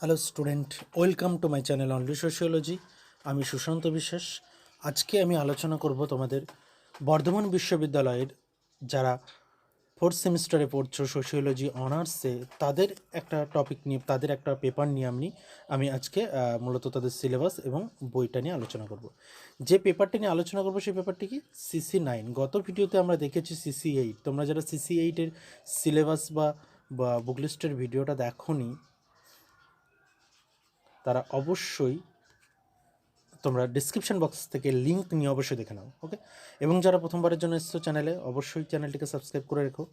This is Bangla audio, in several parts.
Hello student, welcome to my channel only sociology. আমি সুশান্ত বিশ্বাস। আজকে আমি আলোচনা করব তোমাদের বর্ধমান বিশ্ববিদ্যালয়ের যারা ফোর্থ সেমিস্টারে পড়ছো সোশিওলজি অনার্সে, তাদের একটা টপিক নিয়ে, তাদের একটা পেপার নিয়ে আমি আজকে মূলত তাদের সিলেবাস এবং বইটা নিয়ে আলোচনা করব। যে পেপারটা নিয়ে আলোচনা করবো সেই পেপারটি কি CC-9। গত ভিডিওতে আমরা দেখেছি CC-8। তোমরা যারা CC-8-এর সিলেবাস বা বুকলিস্টের ভিডিওটা দেখোনি, তারা অবশ্যই তোমরা ডিসক্রিপশন বক্স থেকে লিঙ্ক নিয়ে অবশ্যই দেখে নাও, ওকে। এবং যারা প্রথমবারের জন্য এসছো চ্যানেলে, অবশ্যই চ্যানেলটিকে সাবস্ক্রাইব করে রেখো।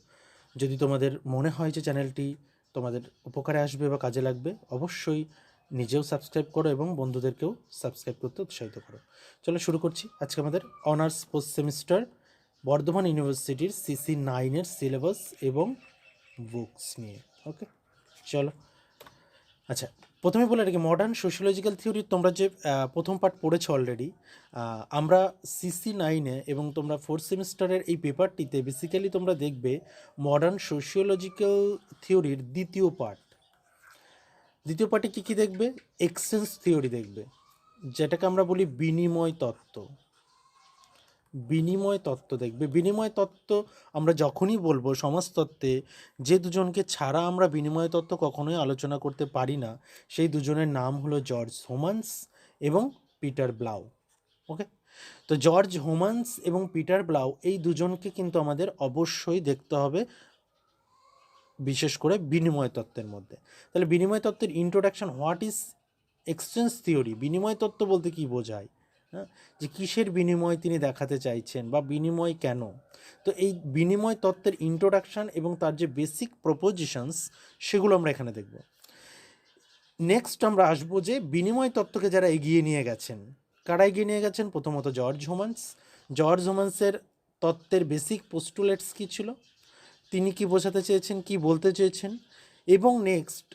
যদি তোমাদের মনে হয় যে চ্যানেলটি তোমাদের উপকারে আসবে বা কাজে লাগবে, অবশ্যই নিজেও সাবস্ক্রাইব করো এবং বন্ধুদেরকেও সাবস্ক্রাইব করতে উৎসাহিত করো। চলো শুরু করছি আজকে আমাদের অনার্স পোস্ট সেমিস্টার বর্ধমান ইউনিভার্সিটির CC-9-এর সিলেবাস এবং বুকস নিয়ে, ওকে। চলো, আচ্ছা, প্রথমে বলে রাখি, মডার্ন সোশিওলজিক্যাল থিওরি তোমরা যে প্রথম পার্ট পড়েছো অলরেডি। আমরা CC-9-এ এবং তোমরা ফোর্থ সেমিস্টারের এই পেপারটিতে বেসিক্যালি তোমরা দেখবে মডার্ন সোশিওলজিক্যাল থিওরির দ্বিতীয় পার্টে কী কী দেখবে? এক্সচেঞ্জ থিওরি দেখবে, যেটাকে আমরা বলি বিনিময় তত্ত্ব দেখবে। বিনিময় তত্ত্ব আমরা যখনই বলবো সমাজতত্ত্বে, যে দুজনকে ছাড়া আমরা বিনিময় তত্ত্ব কখনোই আলোচনা করতে পারি না, সেই দুজনের নাম হলো জর্জ হোমান্স এবং পিটার ব্লাউ, ওকে। তো জর্জ হোমান্স এবং পিটার ব্লাউ এই দুজনকে কিন্তু আমাদের অবশ্যই দেখতে হবে, বিশেষ করে বিনিময় তত্ত্বের মধ্যে। তাহলে বিনিময় তত্ত্বের introduction, what is exchange theory, বিনিময় তত্ত্ব বলতে কী বোঝায়, হ্যাঁ, যে কিসের বিনিময় তিনি দেখাতে চাইছেন বা বিনিময় কেন। তো এই বিনিময় তত্ত্বের ইন্ট্রোডাকশান এবং তার যে বেসিক প্রপোজিশনস, সেগুলো আমরা এখানে দেখব। নেক্সট আমরা আসবো যে বিনিময় তত্ত্বকে যারা এগিয়ে নিয়ে গেছেন, কারা এগিয়ে নিয়ে গেছেন? প্রথমত জর্জ হোমান্সের তত্ত্বের বেসিক পোস্টুলেটস কী ছিল, তিনি কি বোঝাতে চেয়েছেন, কি বলতে চেয়েছেন। এবং নেক্সট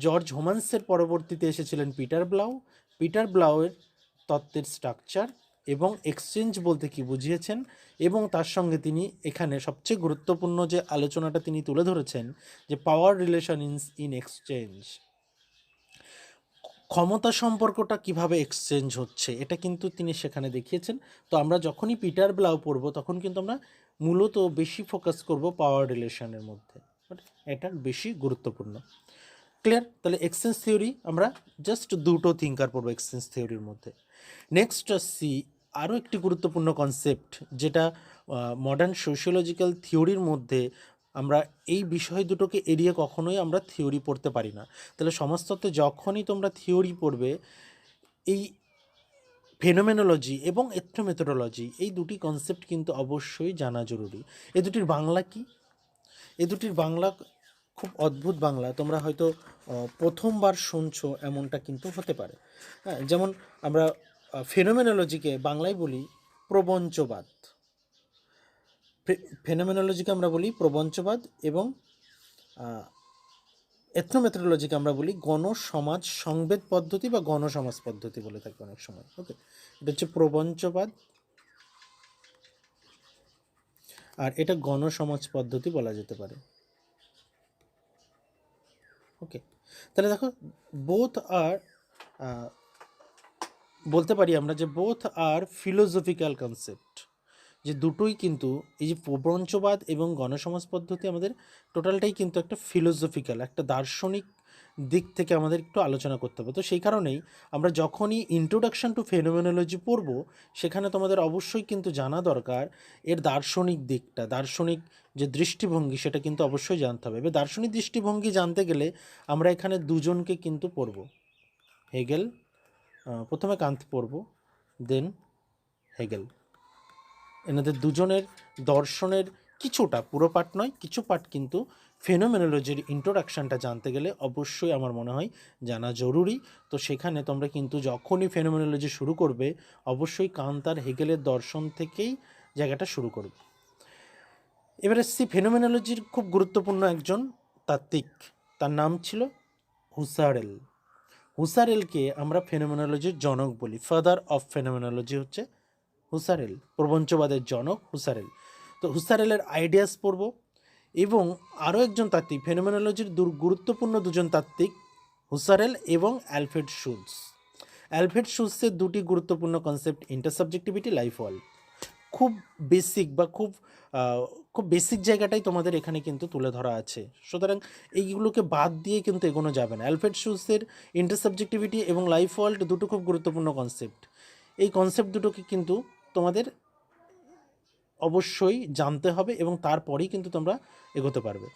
জর্জ হোমান্সের পরবর্তীতে এসেছিলেন পিটার ব্লাউয়ের তত্ত্বের স্ট্রাকচার এবং এক্সচেঞ্জ বলতে কি বুঝিয়েছেন। এবং তার সঙ্গে তিনি এখানে সবচেয়ে গুরুত্বপূর্ণ যে আলোচনাটা তিনি তুলে ধরেছেন, যে পাওয়ার রিলেশন ইন এক্সচেঞ্জ, ক্ষমতা সম্পর্কটা কিভাবে এক্সচেঞ্জ হচ্ছে, এটা কিন্তু তিনি সেখানে দেখিয়েছেন। তো আমরা যখনই পিটার ব্লাউ পড়ব, তখন কিন্তু আমরা মূলত বেশি ফোকাস করব পাওয়ার রিলেশনের মধ্যে, এটা বেশি গুরুত্বপূর্ণ। ক্লিয়ার? তাহলে এক্সচেঞ্জ থিওরি আমরা জাস্ট দুটো থিঙ্কার পড়বো এক্সচেঞ্জ থিওরির মধ্যে। নেক্সট আসছি আরও একটি গুরুত্বপূর্ণ কনসেপ্ট, যেটা মডার্ন সোশিওলজিক্যাল থিওরির মধ্যে আমরা এই বিষয় দুটোকে এড়িয়ে কখনোই আমরা থিওরি পড়তে পারি না। তাহলে সমাজতত্ত্বে যখনই তোমরা থিওরি পড়বে, এই ফেনোমেনোলজি এবং এথনোমেথোডোলজি, এই দুটি কনসেপ্ট কিন্তু অবশ্যই জানা জরুরি। এ দুটির বাংলা কি? এ দুটির বাংলা খুব অদ্ভুত বাংলা, তোমরা হয়তো প্রথমবার শুনছো এমনটা কিন্তু হতে পারে। হ্যাঁ, যেমন আমরা ফেনোমেনোলজিকে বাংলায় বলি প্রবঞ্চবাদ, ফেনোমেনোলজিকে আমরা বলি প্রবঞ্চবাদ, এবং এথনোমেথোডোলজিকে আমরা বলি গণসমাজ সংবেদ পদ্ধতি বা গণসমাজ পদ্ধতি বলে থাকি অনেক সময়, ওকে। এটা হচ্ছে প্রবঞ্চবাদ, আর এটা গণসমাজ পদ্ধতি বলা যেতে পারে, ওকে। তাহলে দেখো, বোথ আর বলতে পারি আমরা যে বোথ আর ফিলোসফিক্যাল কনসেপ্ট, যে দুটোই কিন্তু এই যে প্রবঞ্চবাদ এবং গণসমাজ পদ্ধতি আমাদের টোটালটাই কিন্তু একটা ফিলোসফিক্যাল, একটা দার্শনিক দিক থেকে আমাদের একটু আলোচনা করতে হবে। তো সেই কারণেই আমরা যখনই ইন্ট্রোডাকশন টু ফেনোমেনোলজি পড়ব, সেখানে তোমাদের অবশ্যই কিন্তু জানা দরকার এর দার্শনিক দিকটা, দার্শনিক যে দৃষ্টিভঙ্গি, সেটা কিন্তু অবশ্যই জানতে হবে। এবার দার্শনিক দৃষ্টিভঙ্গি জানতে গেলে আমরা এখানে দুজনকে কিন্তু পড়ব, হেগেল, প্রথমে কান্ত পড়ব, দেন হেগেল। এনাদের দুজনের দর্শনের কিছুটা, পুরো পাঠ নয়, কিছু পাঠ কিন্তু ফেনোমেনোলজির ইন্ট্রোডাকশানটা জানতে গেলে অবশ্যই আমার মনে হয় জানা জরুরি। তো সেখানে তোমরা কিন্তু যখনই ফেনোমেনোলজি শুরু করবে, অবশ্যই কান্ত আর হেগেলের দর্শন থেকেই জায়গাটা শুরু করবে। এবার এসছি ফেনোমেনোলজির খুব গুরুত্বপূর্ণ একজন তাত্ত্বিক, তার নাম ছিল হুসারেলকে আমরা ফেনোমেনোলজির জনক বলি। ফাদার অফ ফেনোমেনোলজি হচ্ছে হুসারেল, প্রবঞ্চবাদের জনক হুসারেল। তো হুসারেলের আইডিয়াস পড়ব। এবং আরও একজন তাত্ত্বিক, ফেনোমেনোলজির গুরুত্বপূর্ণ দুজন তাত্ত্বিক, হুসারেল এবং অ্যালফ্রেড শুলস। অ্যালফ্রেড শুলসের দুটি গুরুত্বপূর্ণ কনসেপ্ট ইন্টারসাবজেক্টিভিটি, লাইফ ওয়ার্ল্ড। খুব বেসিক বা খুব বেসিক জায়গাটাই তোমাদের এখানে কিন্তু তুলে ধরা আছে, সুতরাং এইগুলোকে বাদ দিয়ে কিন্তু এগোনো যাবে না। অ্যালফ্রেড শুলসের ইন্টারসাবজেক্টিভিটি এবং লাইফ ওয়ার্ল্ড দুটো খুব গুরুত্বপূর্ণ কনসেপ্ট। এই কনসেপ্ট দুটোকে কিন্তু তোমাদের অবশ্যই জানতে হবে এবং তারপরেই কিন্তু তোমরা এগোতে পারবে।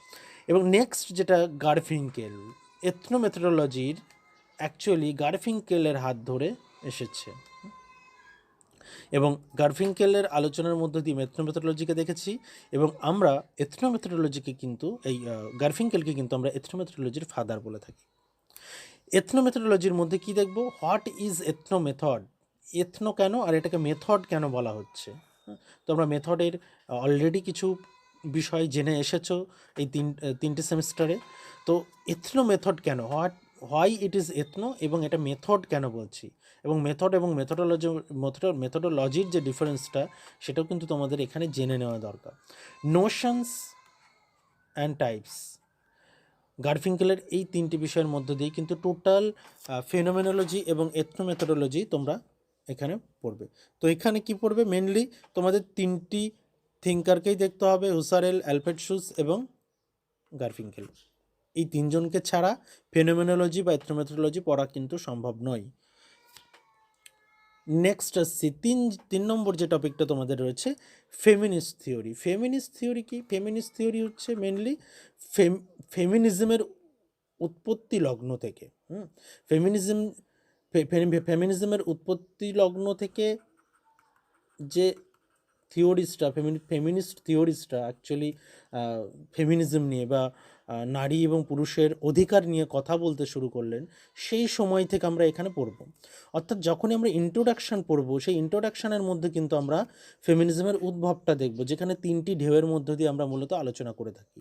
এবং নেক্সট যেটা গারফিঙ্কেল, এথনোমেথোডোলজির অ্যাকচুয়ালি গারফিঙ্কেলের হাত ধরে এসেছে এবং গারফিঙ্কেলের আলোচনার মধ্য দিয়ে এথনোমেথোডোলজিকে দেখেছি এবং আমরা এথনোমেথোডোলজিকে কিন্তু গারফিঙ্কেলকে কিন্তু আমরা এথনোমেথোডোলজির ফাদার বলে থাকি। এথনোমেথোডোলজির মধ্যে কি দেখব, হোয়াট ইজ এথনোমেথড, এথনো কেন আর এটাকে মেথড কেন বলা হচ্ছে। তোমরা মেথডের অলরেডি কিছু বিষয় জেনে এসেছো এই তিনটে সেমিস্টারে। তো এথনো মেথড কেন, হোয়াই ইট ইজ এথনো, এবং এটা মেথড কেন বলছি, এবং মেথড এবং মেথোডোলজির যে ডিফারেন্সটা সেটাও কিন্তু তোমাদের এখানে জেনে নেওয়া দরকার। নোশনস অ্যান্ড টাইপস, গারফিঙ্কেলের এই তিনটি বিষয়ের মধ্য দিয়ে কিন্তু টোটাল ফেনোমেনোলজি এবং এথনোমেথোডোলজি তোমরা এখানে পড়বে। তো এখানে কি পড়বে, মেনলি তোমাদের তিনটি থিঙ্কারকেই দেখতে হবে, হুসারেল, অ্যালফ্রেড শুলস এবং গারফিঙ্কেল। এই তিনজনকে ছাড়া ফেনোমেনোলজি বা এথনোমেথোডোলজি পড়া কিন্তু সম্ভব নয়। নেক্সট আসছি তিন নম্বর যে টপিকটা তোমাদের রয়েছে, ফেমিনিস্ট থিওরি। ফেমিনিস্ট থিওরি কি, ফেমিনিস্ট থিওরি হচ্ছে মেনলি ফেমিনিজমের উৎপত্তি লগ্ন থেকে, ফেমিনিজমের উৎপত্তি লগ্ন থেকে যে থিওরিস্টরা ফেমিনিস্ট থিওরিস্টরা অ্যাকচুয়ালি ফেমিনিজম নিয়ে বা নারী এবং পুরুষের অধিকার নিয়ে কথা বলতে শুরু করলেন, সেই সময় থেকে আমরা এখানে পড়ব। অর্থাৎ যখনই আমরা ইন্ট্রোডাকশান পড়ব, সেই ইন্ট্রোডাকশানের মধ্যে কিন্তু আমরা ফেমিনিজমের উদ্ভবটা দেখব, যেখানে তিনটি ঢেউয়ের মধ্য দিয়ে আমরা মূলত আলোচনা করে থাকি।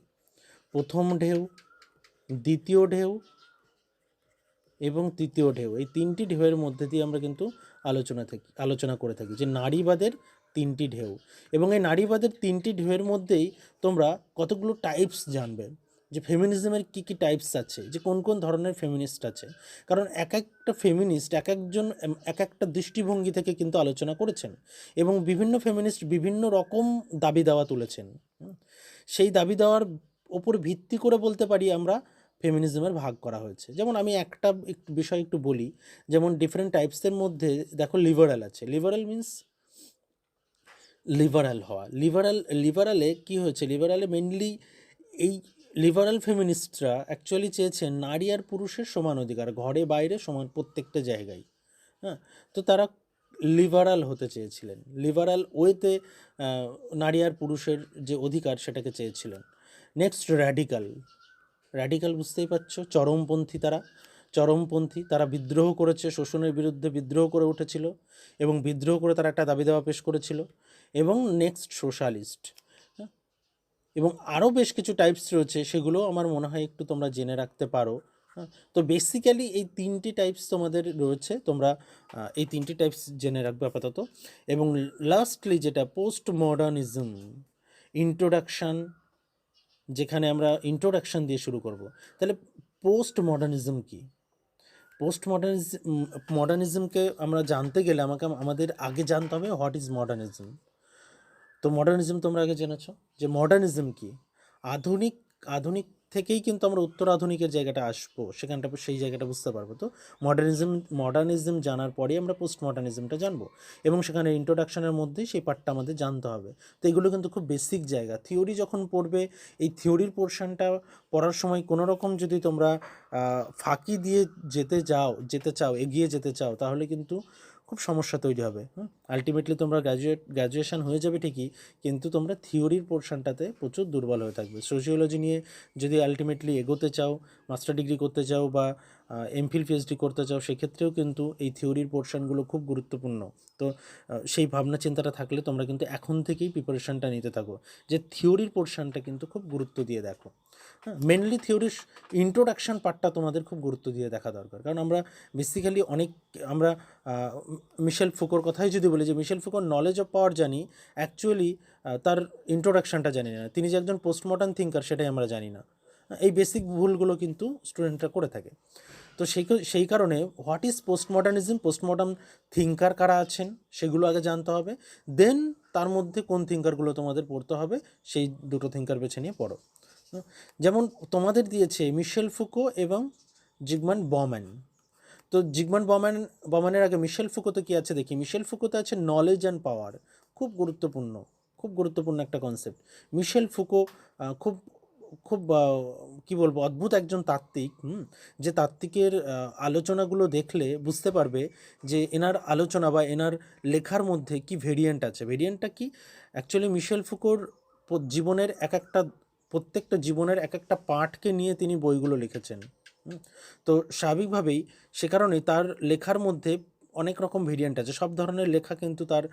প্রথম ঢেউ, দ্বিতীয় ঢেউ এবং তৃতীয় ঢেউ, এই তিনটি ঢেউয়ের মধ্যে দিয়ে আমরা কিন্তু আলোচনা করে থাকি যে নারীবাদের তিনটি ঢেউ। এবং এই নারীবাদের তিনটি ঢেউয়ের মধ্যেই তোমরা কতগুলো টাইপস জানবে, যে ফেমিনিজমের কী কী টাইপস আছে, যে কোন কোন ধরনের ফেমিনিস্ট আছে। কারণ এক একটা ফেমিনিস্ট এক একটা দৃষ্টিভঙ্গি থেকে কিন্তু আলোচনা করেছেন এবং বিভিন্ন ফেমিনিস্ট বিভিন্ন রকম দাবি দাওয়া তুলেছেন। সেই দাবি দেওয়ার ওপর ভিত্তি করে বলতে পারি আমরা ফেমিনিজমের ভাগ করা হয়েছে। যেমন আমি একটা বিষয় একটু বলি, যেমন ডিফারেন্ট টাইপসের মধ্যে দেখো লিবারাল আছে। লিবারাল মিন্স লিবারাল হওয়া। লিবারালে কি হয়েছে, লিবারালে মেনলি এই লিবারাল ফেমিনিস্টরা অ্যাকচুয়ালি চেয়েছেন নারী আর পুরুষের সমান অধিকার, ঘরে বাইরে সমান, প্রত্যেকটা জায়গায়। হ্যাঁ, তো তারা লিবারাল হতে চেয়েছিলেন, লিবারাল ওয়েতে নারী আর পুরুষের যে অধিকার সেটাকে চেয়েছিলেন। নেক্সট র্যাডিক্যাল বুঝতেই পারছো, চরমপন্থী তারা বিদ্রোহ করেছে, শোষণের বিরুদ্ধে বিদ্রোহ করে উঠেছিল এবং বিদ্রোহ করে তারা একটা দাবি দাওয়া পেশ করেছিল। এবং নেক্সট সোশ্যালিস্ট, এবং আরও বেশ কিছু টাইপস রয়েছে, সেগুলো আমার মনে হয় একটু তোমরা জেনে রাখতে পারো। তো বেসিক্যালি এই তিনটি টাইপস তোমাদের রয়েছে, তোমরা এই তিনটি টাইপস জেনে রাখবে আপাতত। এবং লাস্টলি যেটা পোস্ট মডার্নিজম, ইন্ট্রোডাকশান, যেখানে আমরা ইন্ট্রোডাকশান দিয়ে শুরু করব। তাহলে পোস্ট মডার্নিজম কি, মডার্নিজমকে আমরা জানতে গেলে আমাদের আগে জানতে হবে হোয়াট ইজ মডার্নিজম। তো মডার্নিজম তোমরা আগে জেনেছ যে মডার্নিজম কি, আধুনিক থেকেই কিন্তু আমরা উত্তর আধুনিকের জায়গাটা আসবো, সেই জায়গাটা বুঝতে পারবো। তো মডার্নিজম জানার পরেই আমরা পোস্ট মডার্নিজমটা জানবো এবং সেখানে ইন্ট্রোডাকশনের মধ্যেই সেই পার্টটা আমাদের জানতে হবে। তো এগুলো কিন্তু খুব বেসিক জায়গা। থিওরি যখন পড়বে, এই থিওরির পোর্শনটা পড়ার সময় কোনো রকম যদি তোমরা ফাঁকি দিয়ে যেতে চাও, এগিয়ে যেতে চাও, তাহলে কিন্তু খুব সমস্যা তৈরি হবে। আলটিমেটলি তোমরা গ্র্যাজুয়েশন হয়ে যাবে ঠিকই, কিন্তু তোমরা থিওরির পোর্শনটাতে প্রচুর দুর্বল হয়ে থাকবে। সোশিওলজি নিয়ে যদি আলটিমেটলি এগোতে চাও, মাস্টার ডিগ্রি করতে চাও বা এমফিল পিএইচডি করতে চাও, সেক্ষেত্রেও কিন্তু এই থিওরির পোর্শনগুলো খুব গুরুত্বপূর্ণ। তো সেই ভাবনা চিন্তাটা থাকলে তোমরা কিন্তু এখন থেকেই প্রিপারেশানটা নিতে থাকো, যে থিওরির পোর্শনটা কিন্তু খুব গুরুত্ব দিয়ে দেখো। মেনলি থিওরির ইন্ট্রোডাকশান পার্টটা তোমাদের খুব গুরুত্ব দিয়ে দেখা দরকার। কারণ আমরা বেসিক্যালি আমরা মিশেল ফুকোর কথাই যদি বলি, যে মিশেল ফুকোর নলেজ অফ পাওয়ার জানি, অ্যাকচুয়ালি তার ইন্ট্রোডাকশানটা জানি না। তিনি যে একজন পোস্ট মডার্ন থিঙ্কার সেটাই আমরা জানি না। এই বেসিক ভুলগুলো কিন্তু স্টুডেন্টরা করে থাকে। তো সেই কারণে what is postmodernism, postmodern thinker কারা আছেন সেগুলো আগে জানতে হবে, দেন তার মধ্যে কোন থিঙ্কারগুলো তোমাদের পড়তে হবে সেই দুটো থিঙ্কার বেছে নিয়ে পড়ো। যেমন তোমাদের দিয়েছে মিশেল ফুকো এবং জিগমন্ড বম্যান। তো জিগমন্ড বম্যানের আগে মিশেল ফুকোতে কী আছে দেখি। মিশেল ফুকোতে আছে নলেজ অ্যান্ড পাওয়ার, খুব গুরুত্বপূর্ণ একটা কনসেপ্ট। মিশেল ফুকো খুব খুব কী বলবো, অদ্ভুত একজন তাত্ত্বিক। যে তাত্ত্বিকের আলোচনাগুলো দেখলে বুঝতে পারবে যে এনার আলোচনা বা এনার লেখার মধ্যে কি ভেরিয়েন্ট আছে। ভেরিয়েন্টটা কি, অ্যাকচুয়ালি মিশেল ফুকোর জীবনের প্রত্যেকটা জীবনের এক একটা পাঠকে নিয়ে তিনি বইগুলো লিখেছেন। তো স্বাভাবিকভাবেই সে কারণেই তার লেখার মধ্যে অনেক রকম ভেরিয়েন্ট আছে। সব ধরনের লেখা কিন্তু তার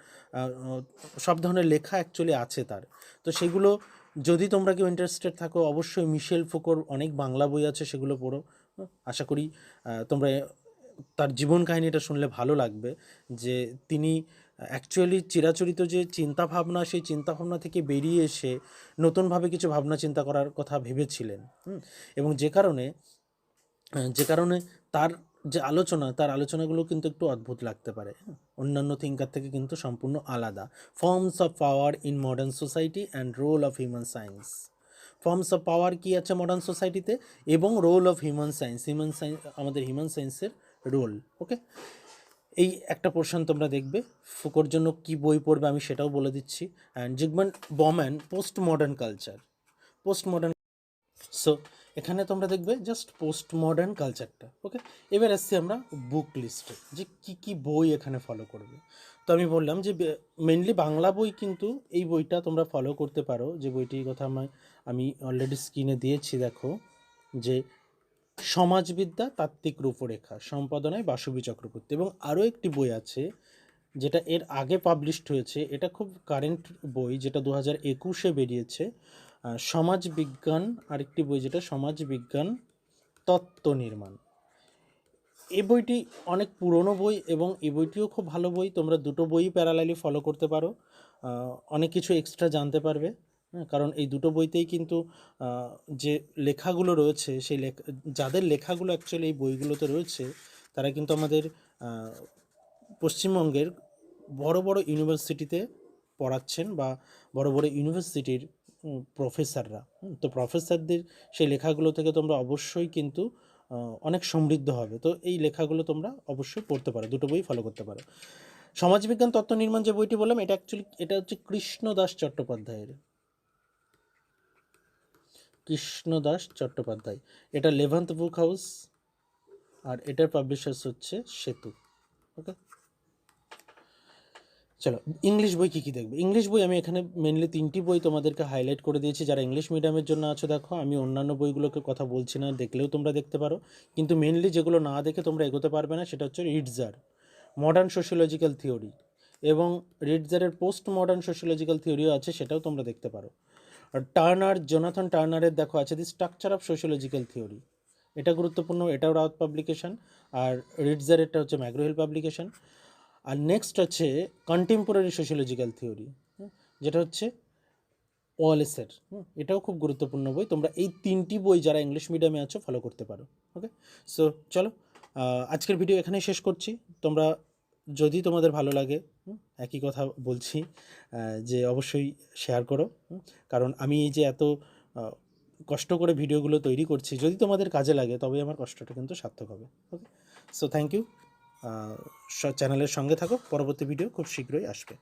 সব ধরনের লেখা অ্যাকচুয়ালি আছে তার। তো সেগুলো যদি তোমরা কেউ ইন্টারেস্টেড থাকো, অবশ্যই মিশেল ফুকোর অনেক বাংলা বই আছে, সেগুলো পড়ো। আশা করি তোমরা তার জীবন কাহিনীটা শুনলে ভালো লাগবে, যে তিনি অ্যাকচুয়ালি চিরাচরিত যে চিন্তাভাবনা, সেই চিন্তাভাবনা থেকে বেরিয়ে এসে নতুনভাবে কিছু ভাবনা চিন্তা করার কথা ভেবেছিলেন। এবং যে কারণে তার যে তার আলোচনাগুলো কিন্তু একটু অদ্ভুত লাগতে পারে, অন্যান্য থিঙ্কার থেকে কিন্তু সম্পূর্ণ আলাদা। Forms of power in modern society and role of human science. Forms of power কী আছে মডার্ন সোসাইটিতে, এবং রোল অফ হিউম্যান সায়েন্স, আমাদের হিউম্যান সায়েন্সের রোল। ওকে, এই একটা পোর্শন তোমরা দেখবে। ফুকোর জন্য কি বই পড়বে আমি সেটাও বলে দিচ্ছি। And Zygmunt Bauman, post modern culture. So এখানে তোমরা দেখবে জাস্ট পোস্ট মডার্ন কালচারটা। ওকে, এবার আসছি আমরা বুক লিস্টে, যে কি কি বই এখানে ফলো করবে। তো আমি বললাম যে মেনলি বাংলা বই, কিন্তু এই বইটা তোমরা ফলো করতে পারো, যে বইটির কথা আমি অলরেডি স্ক্রিনে দিয়েছি, দেখো, যে সমাজবিদ্যা তাত্ত্বিক রূপরেখা, সম্পাদনায় বাসবী চক্রবর্তী। এবং আরও একটি বই আছে যেটা এর আগে পাবলিশড হয়েছে, এটা খুব কারেন্ট বই, যেটা 2021-এ বেরিয়েছে, সমাজবিজ্ঞান। আরেকটি বই যেটা সমাজবিজ্ঞান তত্ত্ব নির্মাণ। এই বইটি অনেক পুরনো বই, এবং এই বইটিও খুব ভালো বই। তোমরা দুটো বই প্যারালালি ফলো করতে পারো, অনেক কিছু এক্সট্রা জানতে পারবে। কারণ এই দুটো বইতেই কিন্তু যে লেখাগুলো রয়েছে, যাদের লেখাগুলো অ্যাকচুয়ালি এই বইগুলোতে রয়েছে, তারা কিন্তু আমাদের পশ্চিমবঙ্গের বড় বড় ইউনিভার্সিটিতে পড়াচ্ছেন, বা বড় বড় ইউনিভার্সিটির প্রফেসররা। তো প্রফেসরদের সেই লেখাগুলো থেকে তোমরা অবশ্যই কিন্তু অনেক সমৃদ্ধ হবে। তো এই লেখাগুলো তোমরা অবশ্যই পড়তে পারো, দুটো বই ফলো করতে পারো। সমাজবিজ্ঞান তত্ত্ব নির্মাণ যে বইটি বললাম, এটা হচ্ছে কৃষ্ণদাস চট্টোপাধ্যায়। এটা 11th বুক হাউস, আর এটার পাবলিশার্স হচ্ছে সেতু। ওকে, চলো ইংলিশ বই কী কী দেখবে। ইংলিশ বই আমি এখানে মেনলি 3টি বই তোমাদেরকে হাইলাইট করে দিয়েছি। যারা ইংলিশ মিডিয়ামের জন্য আছো, দেখো, আমি অন্যান্য বইগুলোকে কথা বলছি না, দেখলেও তোমরা দেখতে পারো। কিন্তু মেনলি যেগুলো না দেখে তোমরা এগোতে পারবে না, সেটা হচ্ছে রিডজার মডার্ন সোশিওলজিক্যাল থিওরি, এবং রিডজারের পোস্ট মডার্ন সোশিওলজিক্যাল থিওরিও আছে, সেটাও তোমরা দেখতে পারো। আর জোনাথন টার্নারের দেখো আছে দি স্ট্রাকচার অফ সোশিওলজিক্যাল থিওরি, এটা গুরুত্বপূর্ণ, এটাও রাউত পাবলিকেশন। আর রিডজারেরটা হচ্ছে ম্যাগ্রোহিল পাবলিকেশন। আর নেক্সট হচ্ছে কন্টেম্পোরারি সোশিওলজিক্যাল থিওরি, যেটা হচ্ছে ওয়ালেসের। এটাও খুব গুরুত্বপূর্ণ বই। তোমরা এই 3টি বই যারা ইংলিশ মিডিয়ামে আছো ফলো করতে পারো। ওকে, সো চলো আজকের ভিডিও এখানেই শেষ করছি। তোমরা যদি তোমাদের ভালো লাগে, একই কথা বলছি, যে অবশ্যই শেয়ার করো, কারণ আমি এই যে এত কষ্ট করে ভিডিওগুলো তৈরি করছি, যদি তোমাদের কাজে লাগে তবে আমার কষ্টটা কিন্তু সার্থক হবে। ওকে, সো থ্যাংক ইউ। চ্যানেলের সঙ্গে থাকো, পরবর্তী ভিডিও খুব শীঘ্রই আসবে।